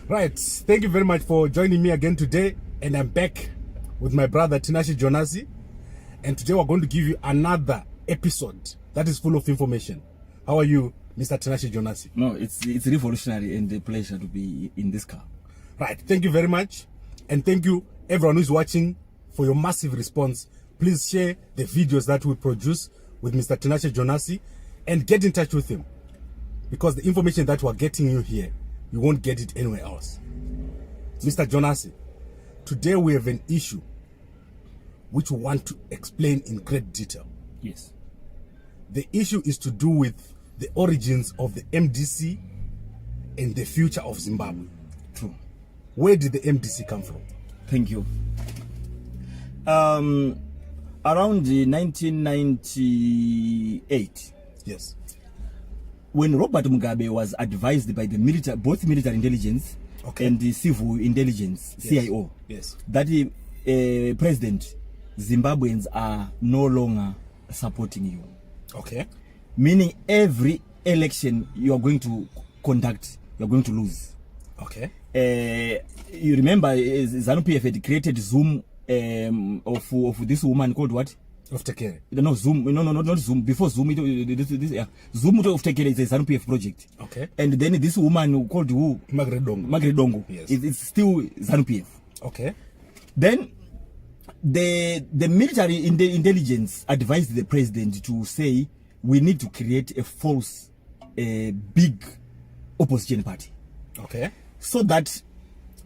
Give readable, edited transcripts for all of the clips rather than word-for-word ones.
Right, thank you very much for joining me again today, and I'm back with my brother Tinashe Jonas, and today we're going to give you another episode that is full of information. How are you, Mr. Tinashe Jonas? No, it's revolutionary and a pleasure to be in this car. Right, thank you very much, and thank you everyone who's watching for your massive response. Please share the videos that we produce with Mr. Tinashe Jonas and get in touch with him, because the information that we're getting you here, you won't get it anywhere else. Mr. Jonas, today we have an issue which we want to explain in great detail. Yes. The issue is to do with the origins of the MDC and the future of Zimbabwe. True. Where did the MDC come from? Thank you. Around 1998. Yes. When Robert Mugabe was advised by the military, both military intelligence and the civil intelligence, yes. CIO, yes, that President, Zimbabweans are no longer supporting you. Okay. Meaning every election you are going to conduct, you are going to lose. Okay. You remember ZANU-PF had created Zoom of this woman called what? Of Tekere. No, Zoom. No, not Zoom. Before Zoom, Zoom of Tekere is a ZANU-PF project. Okay. And then this woman called who? Margaret Dongo. Yes. It's still ZANU-PF. Okay. Then the military intelligence advised the president to say we need to create a false, big opposition party. Okay. So that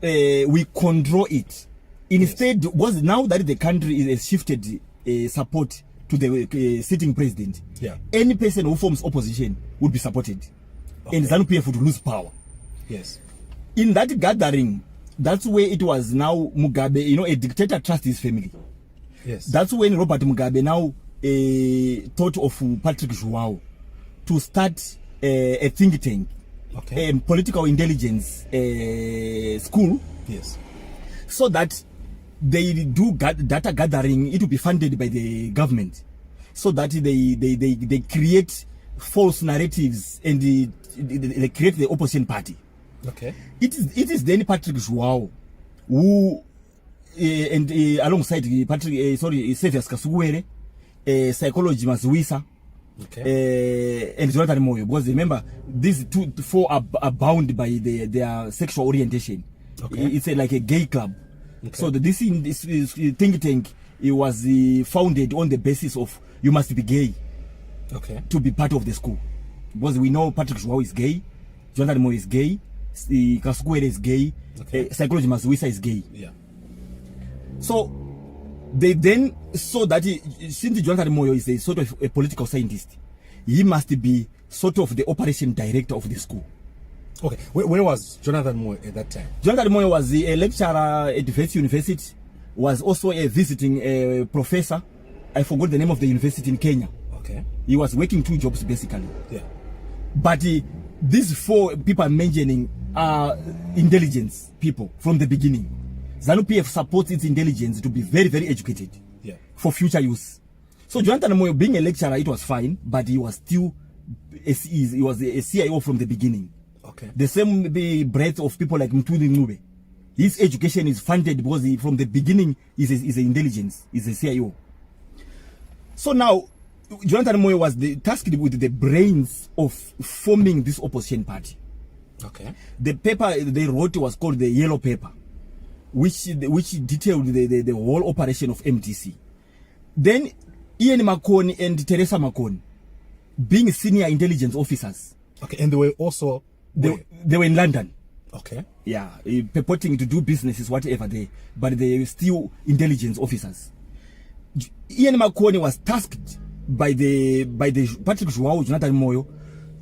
we control it. Instead, was now that the country is shifted support to the sitting president, any person who forms opposition would be supported, and ZANU-PF would lose power. Yes. In that gathering, that's where it was now Mugabe, a dictator trusts his family. Yes. That's when Robert Mugabe now thought of Patrick João to start a think tank, a political intelligence school. Yes. So that they do data gathering. It will be funded by the government, so that they create false narratives and they create the opposition party. Okay. It is then Patrick João who and alongside Patrick Sevius Kasuwere, psychology Mazuisa, and Jonathan Moyo, because remember these four are bound by their sexual orientation. It's like a gay club. So this think tank, it was founded on the basis of you must be gay to be part of the school, because we know Patrick João is gay, Jonathan Moyo is gay, Kasuwere is gay, psychology Mazuisa is gay. Yeah. So they then saw that since Jonathan Moyo is a sort of a political scientist, he must be sort of the operation director of the school. Okay, where was Jonathan Moyo at that time? Jonathan Moyo was a lecturer at Vets University, was also a visiting professor. I forgot the name of the university in Kenya. Okay. He was working two jobs basically. Yeah. But these four people I'm mentioning are intelligence people from the beginning. ZANU-PF supports its intelligence to be very, very educated for future use. So Jonathan Moyo being a lecturer, it was fine, but he was still he was a CIO from the beginning. Okay. The same breadth of people like Mtuli Ngube. His education is funded because from the beginning is an intelligence, is a CIO. So now, Jonathan Moyo was tasked with the brains of forming this opposition party. Okay. The paper they wrote was called the Yellow Paper, which detailed the whole operation of MDC. Then Ian Makoni and Teresa Makoni, being senior intelligence officers. Okay, and they were also... They were in London. Okay. Yeah, purporting to do businesses, whatever but they were still intelligence officers. Ian Makoni was tasked by the Patrick João, Jonathan Moyo,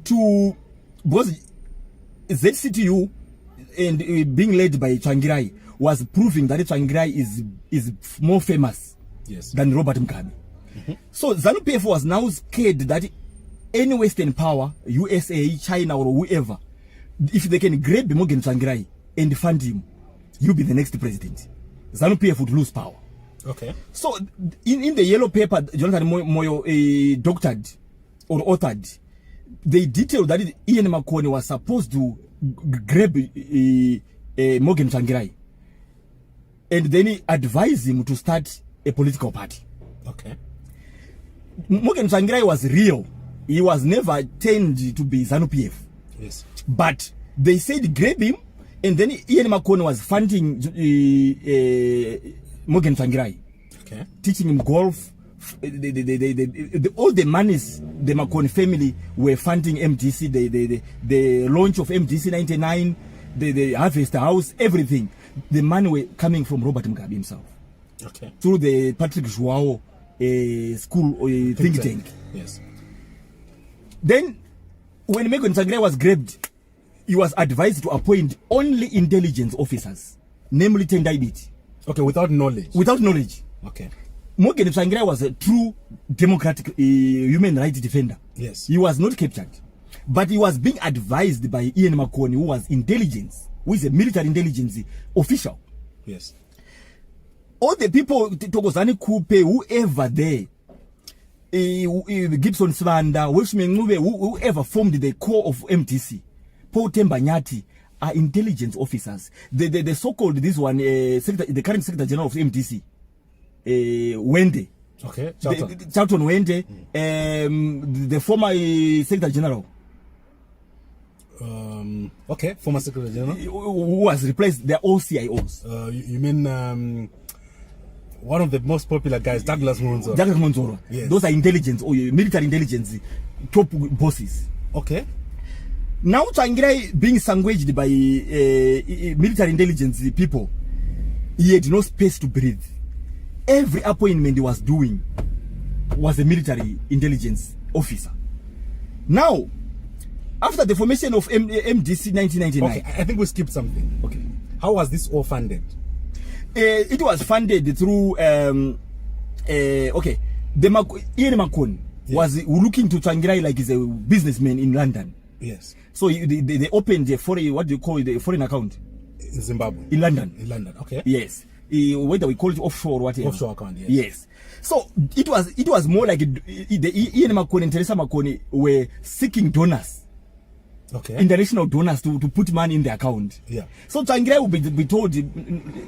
to, because ZCTU and being led by Tsvangirai was proving that Tsvangirai is more famous than Robert Mugabe. So ZANU-PF was now scared that any Western power, USA, China, or whoever, if they can grab Morgan Tsvangirai and fund him, you'll be the next president. ZANU-PF would lose power. Okay. So in the Yellow Paper, Jonathan Moyo doctored or authored, they detailed that Ian Makoni was supposed to grab Morgan Tsvangirai, and then he advised him to start a political party. Okay. Morgan Tsvangirai was real. He was never turned to be ZANU-PF. Yes. But they said grab him, and then Ian Makone was funding Morgan Tsvangirai. Okay. Teaching him golf. All the monies the Makone family were funding MDC, the launch of MDC 99, the Harvest House, everything. The money were coming from Robert Mugabe himself. Okay. Through the Patrick Joao school think tank. Yes. Then, when Morgan Tsvangirai was grabbed, he was advised to appoint only intelligence officers, namely Tendai Biti. Okay, without knowledge. Without knowledge. Okay. Morgan Tsvangirai was a true democratic human rights defender. Yes. He was not captured. But he was being advised by Ian Makone, who was intelligence, who is a military intelligence official. Yes. All the people, Tokozani Kupe, whoever there, Gibson Swanda, whoever formed the core of MDC, Paul Tembanyati, are intelligence officers. The so-called, this one, the current Secretary General of MDC, Wende. Okay. Charlton Wende, the former Secretary General. Okay, former Secretary General. Who was replaced, they're all CIOs. You mean one of the most popular guys, Douglas Monzoro. Douglas Monzoro. Yes. Those are intelligence or military intelligence top bosses. Okay. Now Tsvangirai being sandwiched by military intelligence people, he had no space to breathe. Every appointment he was doing was a military intelligence officer. Now, after the formation of MDC 1999. Okay, I think we skipped something. Okay. How was this all funded? It was funded through Ian Makone was looking to Tsvangirai like he's a businessman in London. Yes. So they opened a foreign, what do you call it, a foreign account In Zimbabwe. in London. In London. Okay. Yes. Whether we call it offshore or whatever. Offshore account. Yes. Yes. So it was more like the Ian Makone and Teresa Makone were seeking donors. Okay. International donors to put money in the account. Yeah. So Tsvangirai will be told,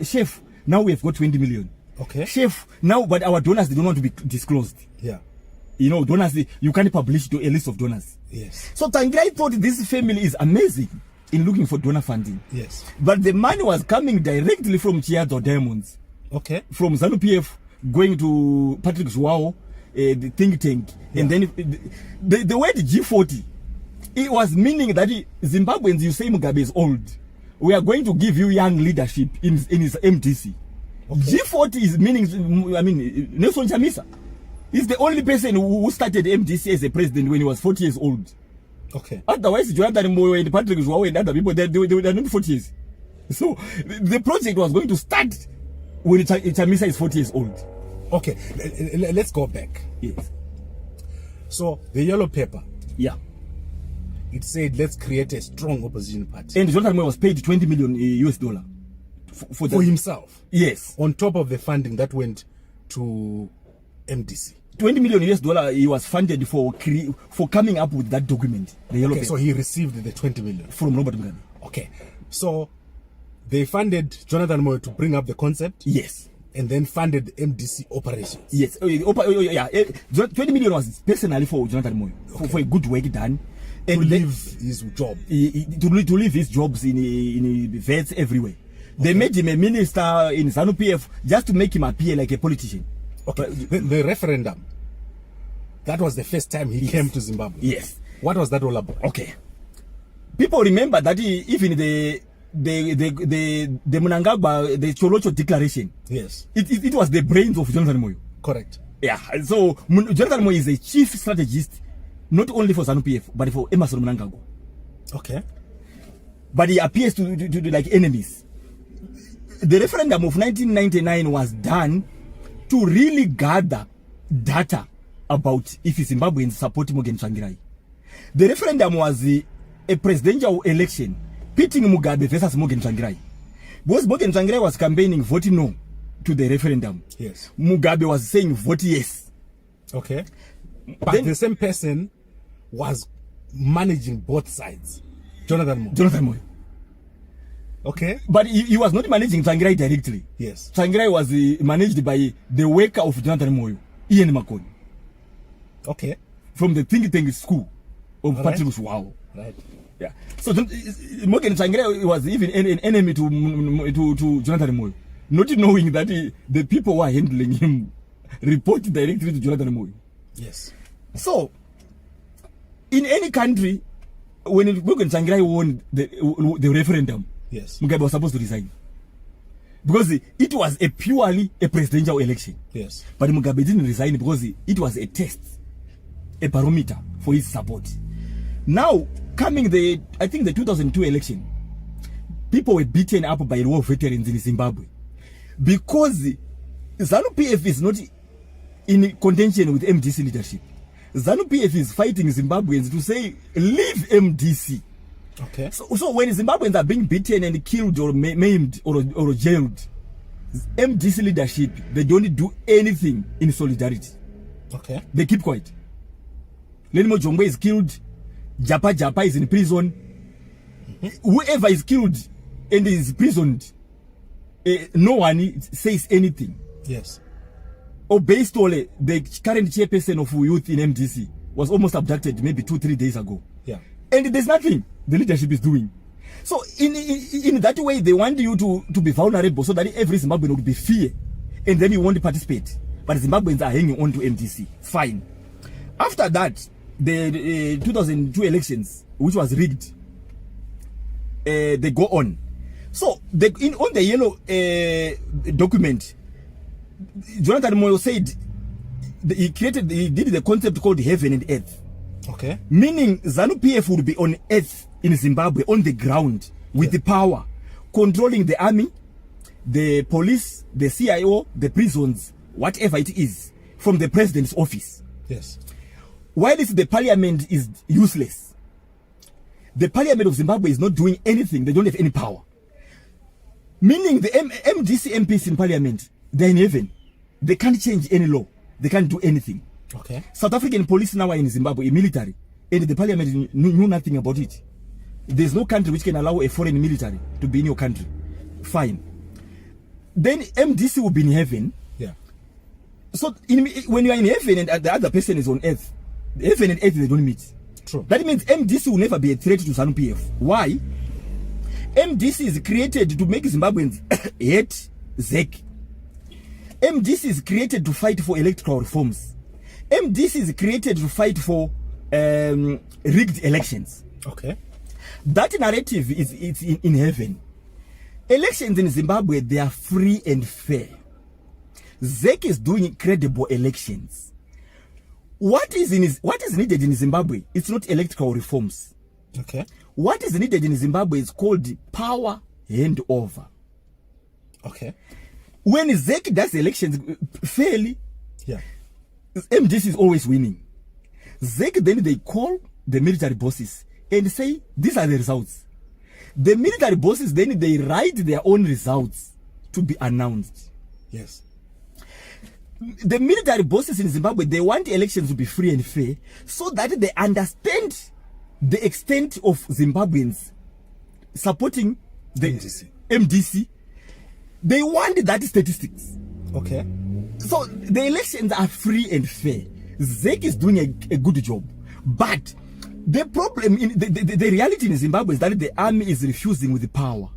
Chef, now we have got 20 million. Okay. Chef, now, but our donors, they don't want to be disclosed. Yeah. You know, donors, you can't publish to a list of donors. Yes. So Tsvangirai thought this family is amazing in looking for donor funding. Yes. But the money was coming directly from Chiadzo Diamonds, Okay. from ZANU-PF, going to Patrick Joao, the think tank. Yeah. And then the word G40, it was meaning that Zimbabweans, you say Mugabe is old. We are going to give you young leadership in his MDC. Okay. G40 is meaning, I mean, Nelson Chamisa. He's the only person who started MDC as a president when he was 40 years old. Okay. Otherwise, Jonathan Moyo and Patrick Joao and other people, they're not 40 years. So the project was going to start when Chamisa is 40 years old. Okay. Let's go back. Yes. So the yellow paper, Yeah. it said let's create a strong opposition party And Jonathan Moyo was paid 20 million US dollar for himself, Yes. on top of the funding that went to MDC. 20 million US dollar he was funded for coming up with that document, the yellow Okay, paper, so he received the 20 million. from Robert Mugabe. Okay. So they funded Jonathan Moyo to bring up the concept Yes. and then funded the MDC operations. Yes. Yeah. 20 million was personally for Jonathan Moyo, for a good work done. And To then, leave his job. to leave his jobs in vets everywhere. They made him a minister in ZANU-PF just to make him appear like a politician. Okay. The referendum, that was the first time he came to Zimbabwe. Yes. What was that all about? Okay. People remember that even the Mnangagwa, the Cholocho declaration, Yes. it was the brains of Jonathan Moyo. Correct. Yeah. So Jonathan Moyo is a chief strategist, not only for ZANU-PF, but for Emerson Mnangagwa. Okay. But he appears to like enemies. The referendum of 1999 was done to really gather data about if Zimbabweans support Morgan Tsvangirai. The referendum was a presidential election pitting Mugabe versus Morgan Tsvangirai. Because Morgan Tsvangirai was campaigning vote no to the referendum. Yes. Mugabe was saying vote yes. Okay. But Then- the same person was managing both sides. Jonathan Moyo. Jonathan Moyo. Okay. But he was not managing Tsvangirai directly. Yes. Tsvangirai was managed by the worker of Jonathan Moyo, Ian Makoni. Okay. From the think tank school of All Patrick right. Swao. Right. Yeah. So Morgan Tsvangirai was even an enemy to Jonathan Moyo, not knowing that the people who are handling him report directly to Jonathan Moyo. Yes. So, in any country, when Morgan Tsvangirai won the referendum, Yes. Mugabe was supposed to resign. Because it was purely a presidential election. Yes. But Mugabe didn't resign because it was a test, a barometer for his support. Now, coming I think the 2002 election, people were beaten up by war veterans in Zimbabwe. Because ZANU-PF is not in contention with MDC leadership. ZANU-PF is fighting Zimbabweans to say, leave MDC. Okay. So when Zimbabweans are being beaten and killed or maimed or jailed, MDC leadership, they don't do anything in solidarity. Okay. They keep quiet. Lenimo Jongwe is killed. Japa is in prison. Whoever is killed and is imprisoned, no one says anything. Yes. Obeistole, the current chairperson of youth in MDC, was almost abducted maybe 2-3 days ago. Yeah. And there's nothing the leadership is doing. So in that way, they want you to be vulnerable so that every Zimbabwean would be fear. And then you won't participate. But Zimbabweans are hanging on to MDC. Fine. After that, the 2002 elections, which was rigged, they go on. So on the yellow document, Jonathan Moyo said he did the concept called heaven and earth. Okay. Meaning ZANU-PF would be on earth in Zimbabwe, on the ground, with the power, controlling the army, the police, the CIO, the prisons, whatever it is, from the president's office. Yes. While the parliament is useless, the parliament of Zimbabwe is not doing anything. They don't have any power. Meaning the MDC MPs in parliament, they're in heaven. They can't change any law. They can't do anything. Okay. South African police now are in Zimbabwe, military, and the parliament knew nothing about it. There's no country which can allow a foreign military to be in your country. Fine. Then MDC will be in heaven. Yeah. So when you are in heaven and the other person is on earth, heaven and earth, they don't meet. True. That means MDC will never be a threat to ZANU-PF. Why? MDC is created to make Zimbabweans hate ZEC. MDC is created to fight for electoral reforms. MDC is created to fight for rigged elections. Okay. That narrative is in heaven. Elections in Zimbabwe, they are free and fair. ZEC is doing incredible elections. What is needed in Zimbabwe? It's not electoral reforms. Okay. What is needed in Zimbabwe is called power handover. Okay. When ZEC does elections fairly, Yeah. MDC is always winning. ZEC, then they call the military bosses and say, these are the results. The military bosses, then they write their own results to be announced. Yes. The military bosses in Zimbabwe, they want elections to be free and fair so that they understand the extent of Zimbabweans supporting the MDC. They want that statistics. Okay. So the elections are free and fair. ZEC is doing a good job. But the problem, the reality in Zimbabwe is that the army is refusing with the power.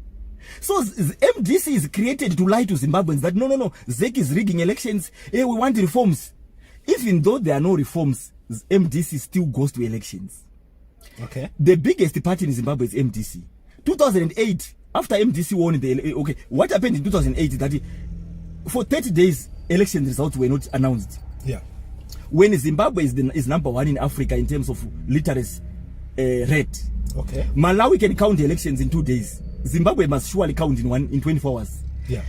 So MDC is created to lie to Zimbabweans that no, ZEC is rigging elections. Hey, we want reforms. Even though there are no reforms, MDC still goes to elections. Okay. The biggest party in Zimbabwe is MDC. 2008, after MDC won what happened in 2008 is that for 30 days, election results were not announced. Yeah. When Zimbabwe is number one in Africa in terms of literacy rate. Okay. Malawi can count elections in 2 days. Zimbabwe must surely count in 24 hours. Yeah.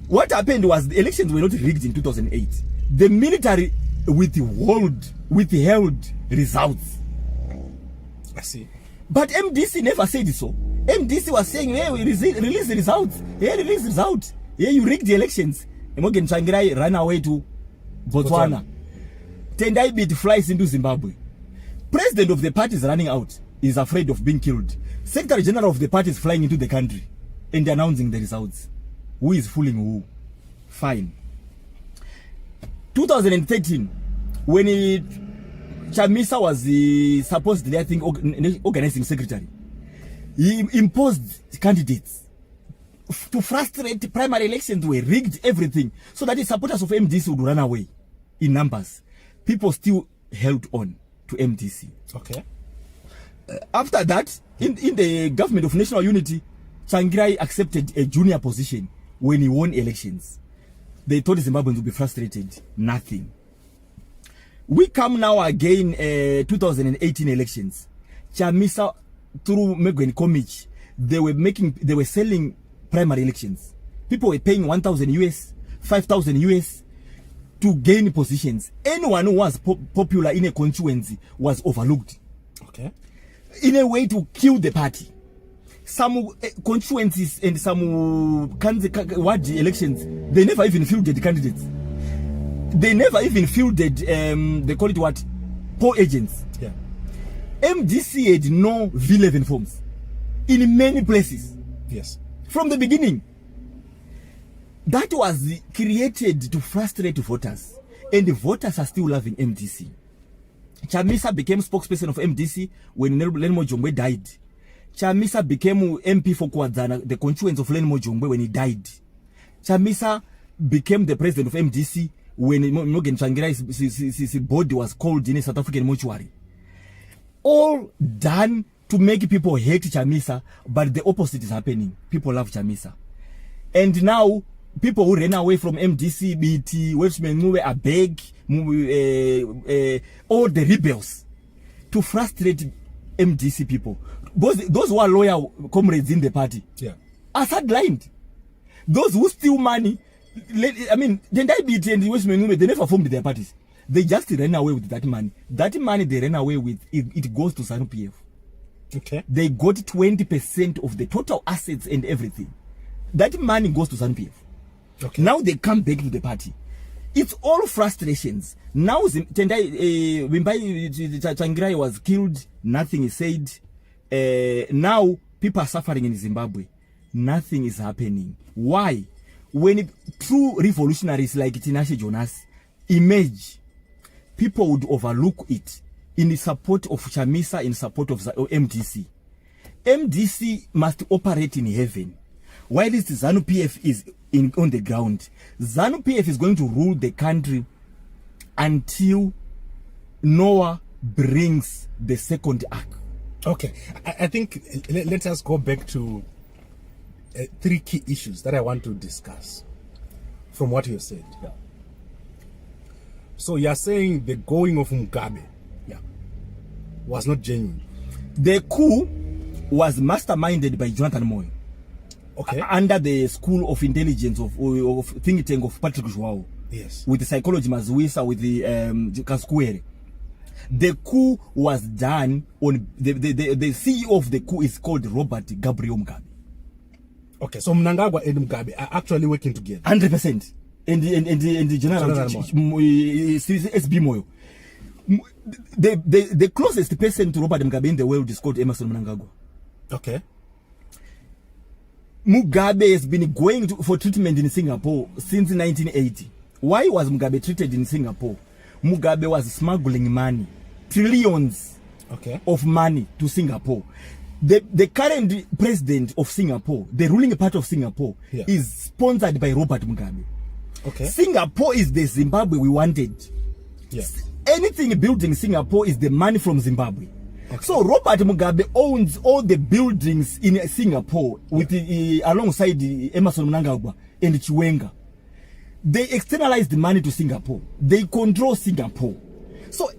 What happened was the elections were not rigged in 2008. The military withheld results. I see. But MDC never said so. MDC was saying, hey, we release the results. Hey, release the results. Hey, you rigged the elections. Morgan Tsvangirai ran away to Botswana. Tendai Bit flies into Zimbabwe. President of the party is running out. Is afraid of being killed. Secretary General of the party is flying into the country. and announcing the results. Who is fooling who? Fine. 2013, when Chamisa was supposedly, I think, organizing secretary, he imposed candidates to frustrate primary elections were rigged, everything, so that the supporters of MDC would run away in numbers. People still held on to MDC. Okay. After that, in the government of national unity, Tsvangirai accepted a junior position when he won elections. They thought Zimbabweans would be frustrated. Nothing. We come now again, 2018 elections. Chamisa, through Megwen Komich, they were selling primary elections. People were paying 1,000 US, 5,000 US to gain positions. Anyone who was popular in a constituency was overlooked. Okay. In a way to kill the party. Some constituencies and some ward elections, they never even fielded candidates. They never even fielded, they call it what? Poll agents. Yeah. MDC had no V11 forms in many places. Yes. From the beginning. That was created to frustrate voters. And the voters are still loving MDC. Chamisa became spokesperson of MDC when Lenmo Jongwe died. Chamisa became MP for Kwadzana, the constituents of Lenmo Jongwe, when he died. Chamisa became the president of MDC when Morgan Tsvangirai's body was called in a South African mortuary. All done to make people hate Chamisa, but the opposite is happening. People love Chamisa. And now, people who ran away from MDC, BT, Welshman, Muwe, Abeg, all the rebels to frustrate MDC people. Those who are loyal comrades in the party are sidelined. Those who steal money, I mean, the BT and the Welshman, Muwe, they never formed their parties. They just ran away with that money. That money they ran away with, it goes to ZANU-PF. Okay. They got 20% of the total assets and everything. That money goes to ZANU-PF. Okay. Now they come back to the party. It's all frustrations. Now Tsvangirai was killed, nothing is said. Now people are suffering in Zimbabwe. Nothing is happening. Why? When true revolutionaries like Tinashe Jonas emerge, people would overlook it in support of Chamisa, in support of MDC. MDC must operate in heaven. While this ZANU-PF is on the ground, ZANU-PF is going to rule the country until Noah brings the second ark. Okay, I think let us go back to 3 key issues that I want to discuss from what you said. Yeah. So you're saying the going of Mugabe was not genuine. The coup was masterminded by Jonathan Moyo. Okay. Under the school of intelligence of think tank of Patrick Joao. Yes. With the psychology Mazuisa, with the Kaskwere. The coup was done on the CEO of the coup is called Robert Gabriel Mugabe. Okay, so Mnangagwa and Mugabe are actually working together. 100%. And the general SB Moyo. The closest person to Robert Mugabe in the world is called Emmerson Mnangagwa. Okay. Mugabe has been going for treatment in Singapore since 1980. Why was Mugabe treated in Singapore? Mugabe was smuggling money, trillions of money to Singapore. The current president of Singapore, the ruling part of Singapore, is sponsored by Robert Mugabe. Okay. Singapore is the Zimbabwe we wanted. Yes. Anything built in Singapore is the money from Zimbabwe. Okay. So Robert Mugabe owns all the buildings in Singapore with alongside Emmerson Mnangagwa and Chiwenga. They externalized the money to Singapore. They control Singapore. So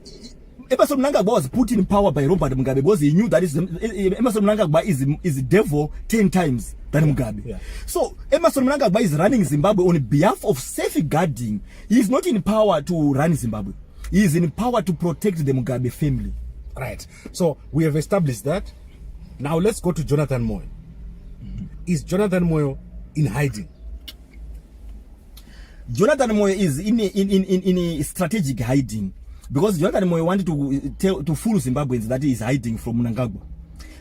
Emmerson Mnangagwa was put in power by Robert Mugabe because he knew that Emmerson Mnangagwa is the devil 10 times than Mugabe. Yeah. So Emmerson Mnangagwa is running Zimbabwe on behalf of safeguarding. He is not in power to run Zimbabwe. He is in power to protect the Mugabe family. Right. So we have established that. Now let's go to Jonathan Moyo. Is Jonathan Moyo in hiding? Jonathan Moyo is in a strategic hiding because Jonathan Moyo wanted to fool Zimbabweans that he is hiding from Mnangagwa.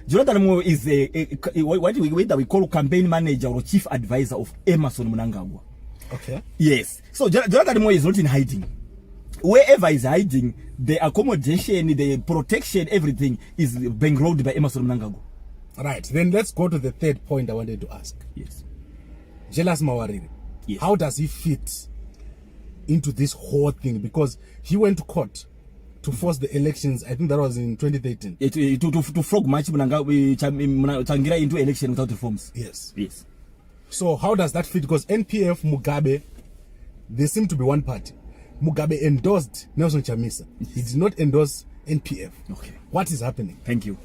Jonathan Moyo is what we call campaign manager or chief advisor of Emmerson Mnangagwa. Okay. Yes. So Jonathan Moyo is not in hiding. Wherever he's hiding, the accommodation, the protection, everything is bankrolled by Emmerson Mnangagwa. Right. Then let's go to the third point I wanted to ask. Yes. Julius Mawarire. Yes. How does he fit into this whole thing? Because he went to court to force the elections. I think that was in 2013. To frog match Changira into election without reforms. Yes. Yes. So how does that fit? Because NPF, Mugabe, they seem to be one party. Mugabe endorsed Nelson Chamisa. He did not endorse NPF. Okay. What is happening? Thank you.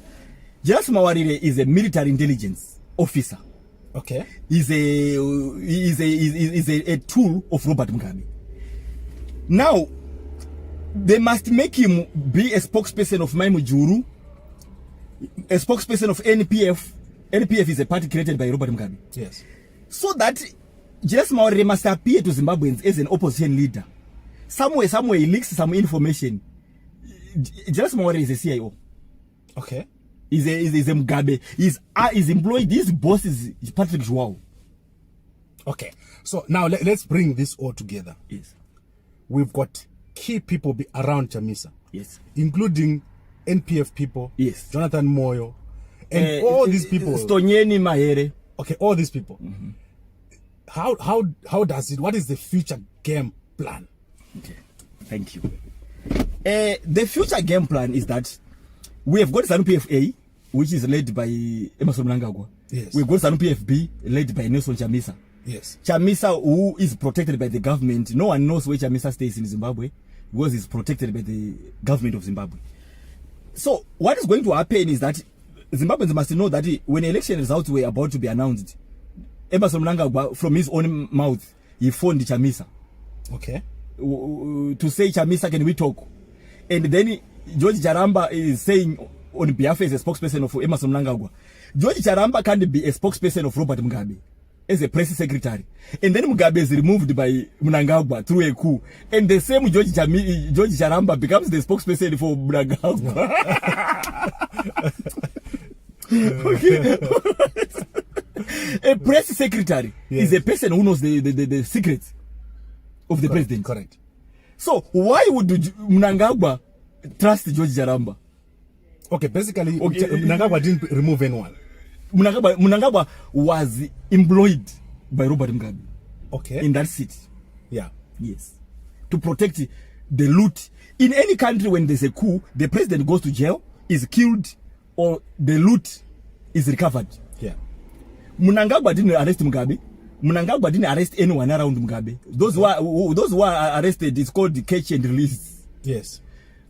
Julius Mawarire is a military intelligence officer. Okay. Is a tool of Robert Mugabe. Now, they must make him be a spokesperson of Mai Mujuru, a spokesperson of NPF. NPF is a party created by Robert Mugabe. Yes. So that Julius Mawarire must appear to Zimbabweans as an opposition leader. Somewhere he leaks some information. Julius Mawarire is a CIO. Okay. He's a Mugabe. He's employed. This boss is Patrick Joao. Okay. So now let's bring this all together. Yes. We've got key people around Chamisa. Yes. Including NPF people. Yes. Jonathan Moyo. And all these people. Stonyeni Mahere. Okay, all these people. Mm-hmm. How does it? What is the future game plan? Okay. Thank you. The future game plan is that we have got ZANU-PF, which is led by Emmerson Mnangagwa. Yes. We've got ZANU-PF, led by Nelson Chamisa. Yes. Chamisa, who is protected by the government. No one knows where Chamisa stays in Zimbabwe because he's protected by the government of Zimbabwe. So what is going to happen is that Zimbabweans must know that when election results were about to be announced, Emmerson Mnangagwa, from his own mouth, he phoned Chamisa. Okay. To say, Chamisa, can we talk? And then George Charamba is saying on behalf as a spokesperson of Emmerson Mnangagwa, George Charamba can't be a spokesperson of Robert Mugabe as a press secretary. And then Mugabe is removed by Mnangagwa through a coup. And the same George Charamba becomes the spokesperson for Mnangagwa. Okay. A press secretary is a person who knows the secrets of the president. Correct. So why would Mnangagwa trust George Charamba? Okay, basically, Mnangagwa didn't remove anyone. Mnangagwa was employed by Robert Mugabe. Okay. In that seat. Yeah. Yes. To protect the loot. In any country, when there's a coup, the president goes to jail, is killed, or the loot is recovered. Yeah. Mnangagwa didn't arrest Mugabe. Mnangagwa didn't arrest anyone around Mugabe. Those who are arrested is called the catch and release. Yes.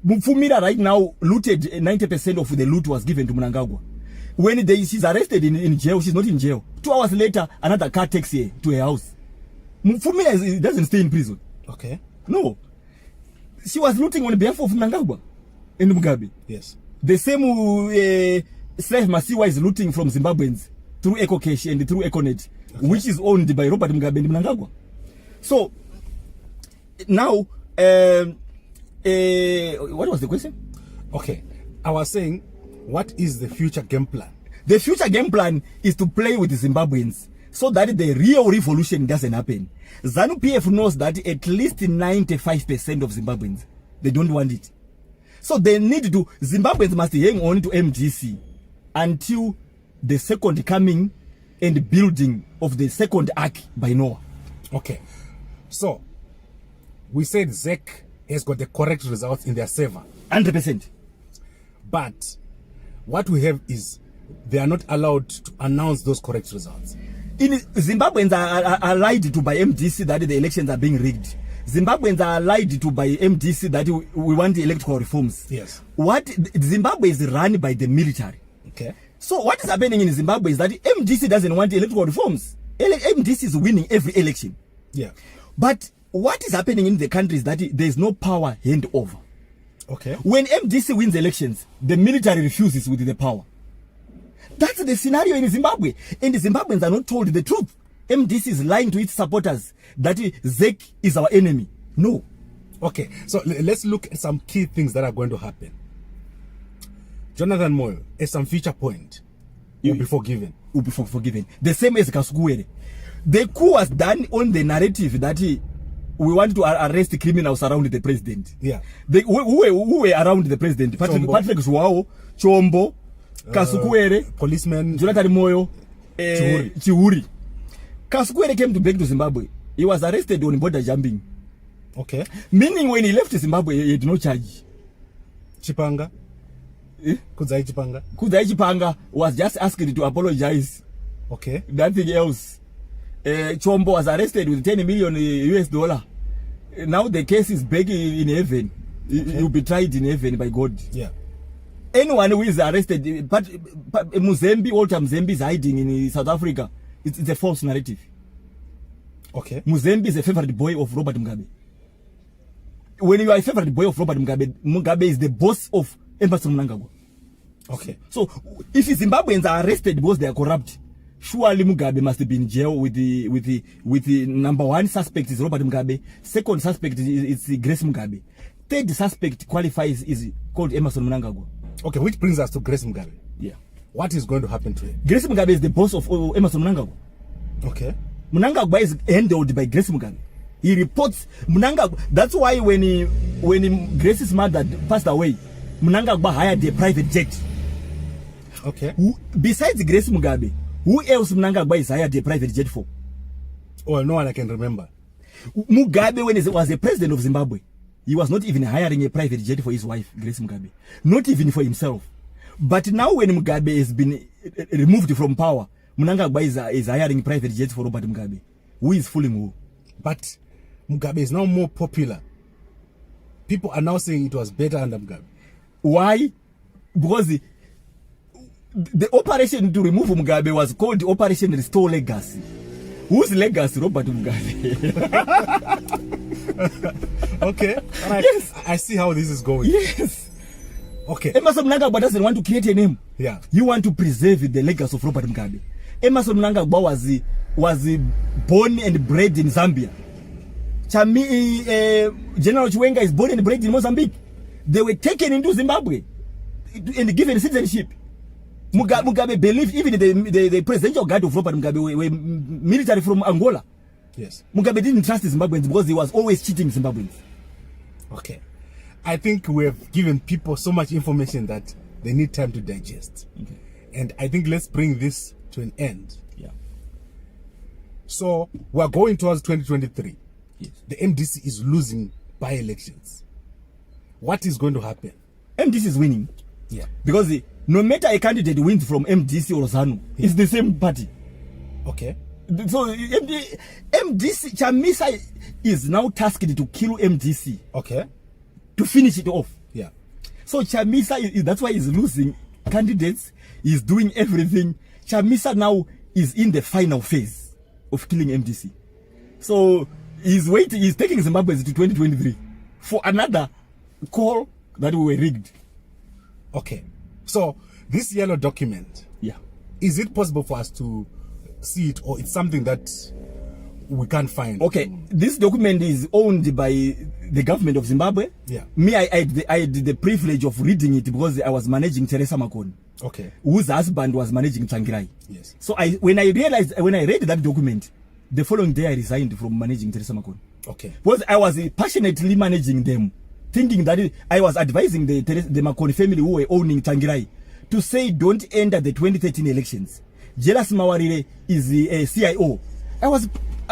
Mufumira right now looted 90% of the loot was given to Mnangagwa. When she's arrested in jail, she's not in jail. 2 hours later, another car takes her to her house. Mufumira doesn't stay in prison. Okay. No. She was looting on behalf of Mnangagwa and Mugabe. Yes. The same Slave Masiwa is looting from Zimbabweans through EcoCash and through EcoNet, okay, which is owned by Robert Mugabe and Mnangagwa. So, now, what was the question? Okay. I was saying, what is the future game plan? The future game plan is to play with the Zimbabweans so that the real revolution doesn't happen. ZANU-PF knows that at least 95% of Zimbabweans, they don't want it. So they need to, Zimbabweans must hang on to MDC until the second coming and building of the second ark by Noah. Okay. So, we said ZEC has got the correct results in their server. 100%. But what we have is they are not allowed to announce those correct results. In Zimbabweans are lied to by MDC that the elections are being rigged. Zimbabweans are lied to by MDC that we want electoral reforms. Yes. What Zimbabwe is run by the military. Okay. So what is happening in Zimbabwe is that MDC doesn't want electoral reforms. MDC is winning every election. Yeah. But what is happening in the country is that there is no power handover. Okay. When MDC wins elections, the military refuses with the power. That's the scenario in Zimbabwe. And the Zimbabweans are not told the truth. MDC is lying to its supporters that ZEC is our enemy. No. Okay. So let's look at some key things that are going to happen. Jonathan Moyo, at some future point, will be forgiven. Will be forgiven. The same as Kasukuwere. The coup was done on the narrative that we want to arrest criminals around the president. Yeah. Who were around the president? Patrick Zwao, Chombo, Kasukuwere, policeman, Jonathan Moyo, Chiuri. Kasukuwere came back to Zimbabwe. He was arrested on border jumping. Okay. Meaning when he left Zimbabwe, he had no charge. Chipanga? Kudzai Chipanga was just asked to apologize. Okay. Nothing else. Chombo was arrested with 10 million US. Now the case is back in heaven. Okay. He'll be tried in heaven by God. Yeah. Anyone who is arrested, but Walter Muzembe is hiding in South Africa. It's a false narrative. Okay. Muzembe is a favorite boy of Robert Mugabe. When you are a favorite boy of Robert Mugabe, Mugabe is the boss of Emerson Mnangagwa. Okay. So if Zimbabweans are arrested because they are corrupt, surely Mugabe must be in jail with the number one suspect is Robert Mugabe, second suspect is Grace Mugabe, third suspect qualifies is called Emerson Mnangagwa. Okay, which brings us to Grace Mugabe. Yeah. What is going to happen to him? Grace Mugabe is the boss of Emerson Mnangagwa. Okay. Mnangagwa is handled by Grace Mugabe. He reports Mnangagwa. That's why when Grace's mother passed away, Mnangagwa hired a private jet. Okay. Besides Grace Mugabe, who else Mnangagwa is hired a private jet for? Oh, no one I can remember. Mugabe, when he was the president of Zimbabwe, he was not even hiring a private jet for his wife, Grace Mugabe. Not even for himself. But now when Mugabe has been removed from power, Mnangagwa is hiring private jets for Robert Mugabe. Who is fooling who? But Mugabe is now more popular. People are now saying it was better under Mugabe. Why? Because the operation to remove Mugabe was called Operation Restore Legacy. Whose legacy? Robert Mugabe. Okay. All right. Yes. I see how this is going. Yes. Okay. Emerson Mnangagwa doesn't want to create a name. Yeah. You want to preserve the legacy of Robert Mugabe. Emerson Mnangagwa was born and bred in Zambia. General Chiwenga is born and bred in Mozambique. They were taken into Zimbabwe and given citizenship. Mugabe believed even the presidential guard of Robert Mugabe were military from Angola. Yes. Mugabe didn't trust the Zimbabweans because he was always cheating Zimbabweans. Okay. I think we have given people so much information that they need time to digest. Okay. And I think let's bring this to an end. Yeah. So we're going towards 2023. Yes. The MDC is losing by-elections. What is going to happen? MDC is winning. Yeah. Because no matter a candidate wins from MDC or ZANU, it's the same party. Okay. So MDC, Chamisa is now tasked to kill MDC. Okay. To finish it off. Yeah. So Chamisa, that's why he's losing candidates. He's doing everything. Chamisa now is in the final phase of killing MDC. So he's taking Zimbabwe to 2023 for another call that we were rigged. Okay. So this yellow document, yeah, is it possible for us to see it, or it's something that we can't find? Okay, this document is owned by the government of Zimbabwe. Yeah. Me, I had the privilege of reading it because I was managing Teresa Makoni. Okay. Whose husband was managing Tsangirai. Yes. So when I read that document, the following day I resigned from managing Teresa Makoni. Okay. Because I was passionately managing them, thinking that I was advising the Makoni family who were owning Tsangirai to say don't enter the 2013 elections. Jelas Mawarire is the CIO. I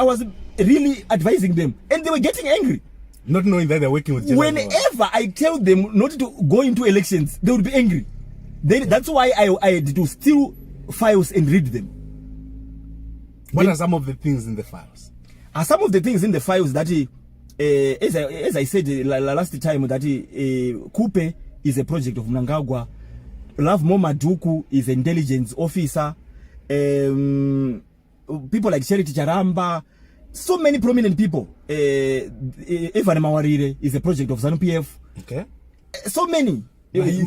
was really advising them, and they were getting angry. Not knowing that they're working with Jelas. Whenever I tell them not to go into elections, they would be angry. That's why I had to steal files and read them. What are some of the things in the files? Some of the things in the files that, as I said last time, that Coupe is a project of Mnangagwa. Love Momaduku is an intelligence officer. People like Charity Charamba, so many prominent people. Evan Mawarire is a project of ZANU-PF. Okay. So many.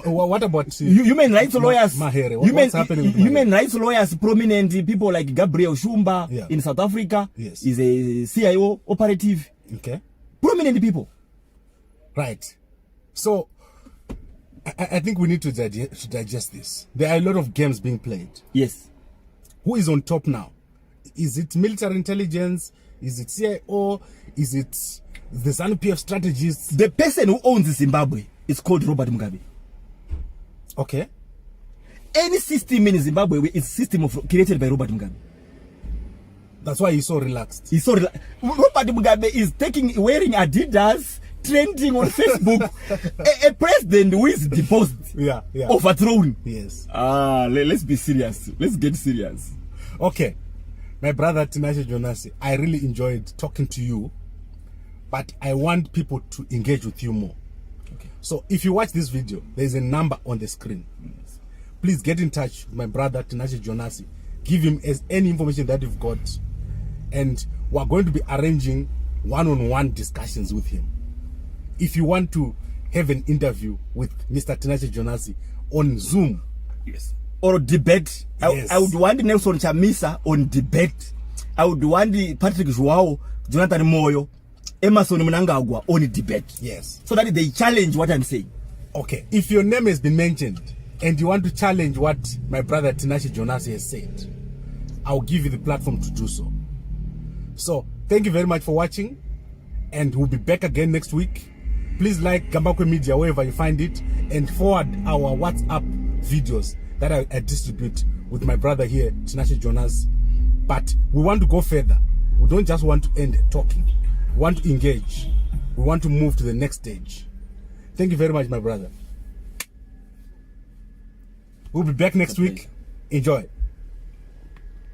What about human rights lawyers? Mahere? What's happening with human rights lawyers, prominent people like Gabriel Shumba in South Africa. Yes. Is a CIO operative. Okay. Prominent people. Right. So I think we need to digest this. There are a lot of games being played. Yes. Who is on top now? Is it military intelligence? Is it CIO? Is it the ZANU-PF strategists? The person who owns Zimbabwe is called Robert Mugabe. Okay. Any system in Zimbabwe is system created by Robert Mugabe. That's why he's so relaxed. He's so Robert Mugabe is wearing Adidas, trending on Facebook. a president who is deposed, overthrown. Yes. Let's be serious. Let's get serious. Okay. My brother Tinashe Jonas, I really enjoyed talking to you, but I want people to engage with you more. Okay. So if you watch this video, there's a number on the screen. Yes. Please get in touch with my brother Tinashe Jonas. Give him any information that you've got, and we're going to be arranging one-on-one discussions with him. If you want to have an interview with Mr. Tinashe Jonas on Zoom, yes, or debate, yes. I would want Nelson Chamisa on debate. I would want Patrick Joao, Jonathan Moyo, Emerson Mnangagwa on debate. Yes. So that they challenge what I'm saying. Okay. If your name has been mentioned and you want to challenge what my brother Tinashe Jonas has said, I'll give you the platform to do so. So, thank you very much for watching, and we'll be back again next week. Please like Gambakwe Media wherever you find it, and forward our WhatsApp videos that I distribute with my brother here, Tinashe Jonas. But we want to go further. We don't just want to end talking. We want to engage. We want to move to the next stage. Thank you very much, my brother. We'll be back next week. Enjoy.